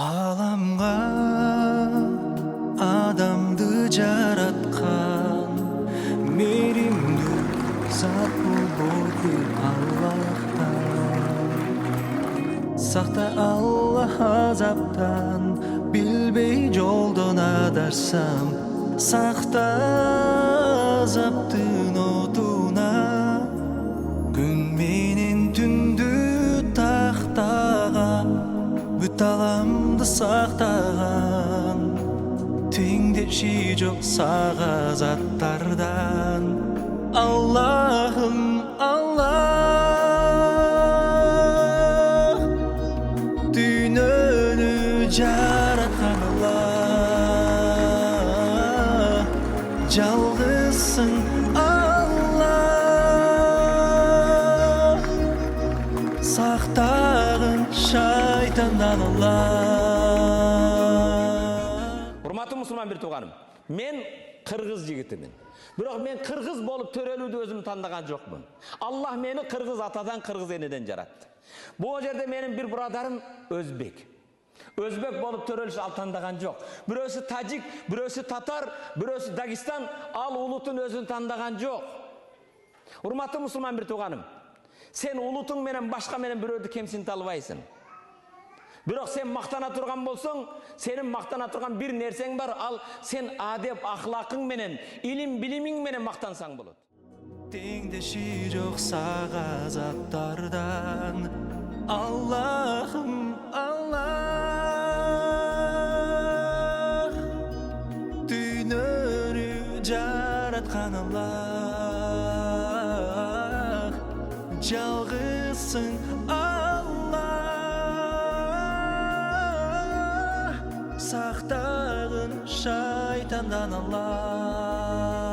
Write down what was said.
Alamga adamdı jaratkan merimdi zat bu bir Allah'tan. Sakta Allah azaptan bilbey yoldan adarsam sakta azaptın oduna gün menin tündü tahtaga Bütalamdı saqtağan Tengdeşi жоқ sağa zatlardan Allah'ım Allah Dünönü jaratkan Allah Жалғызсың Allah Сақтағын шайтандан Allah Урматтуу мусулман бир тууганым, мен кыргыз жигитимин. Бирок мен кыргыз болуп төрөлүүдү өзүм тандаган жокмун. Аллах мени кыргыз атадан, кыргыз энеден жаратты. Бул жерде менин бир бурадарым өзбек. Өзбек болуп төрөлүш ал тандаган жок. Бирөөсү тажик, бирөөсү татар, бирөөсү Дагестан, ал улутун өзүн тандаган жок. Урматтуу мусулман бир тууганым, сен улутуң менен башка менен бирөөдү кемсинте албайсың. Бирок сен мактана турган болсоң, сенин мактана турган бир нерсең бар, ал сен адеп ахлакың менен, илим билимиң менен мактансаң болот. Теңдеши жоқ сага заттардан Allah'ım Allah Dünörü jaratkan Allah Жалғызсың Allah, сақтағын шайтандан Allah.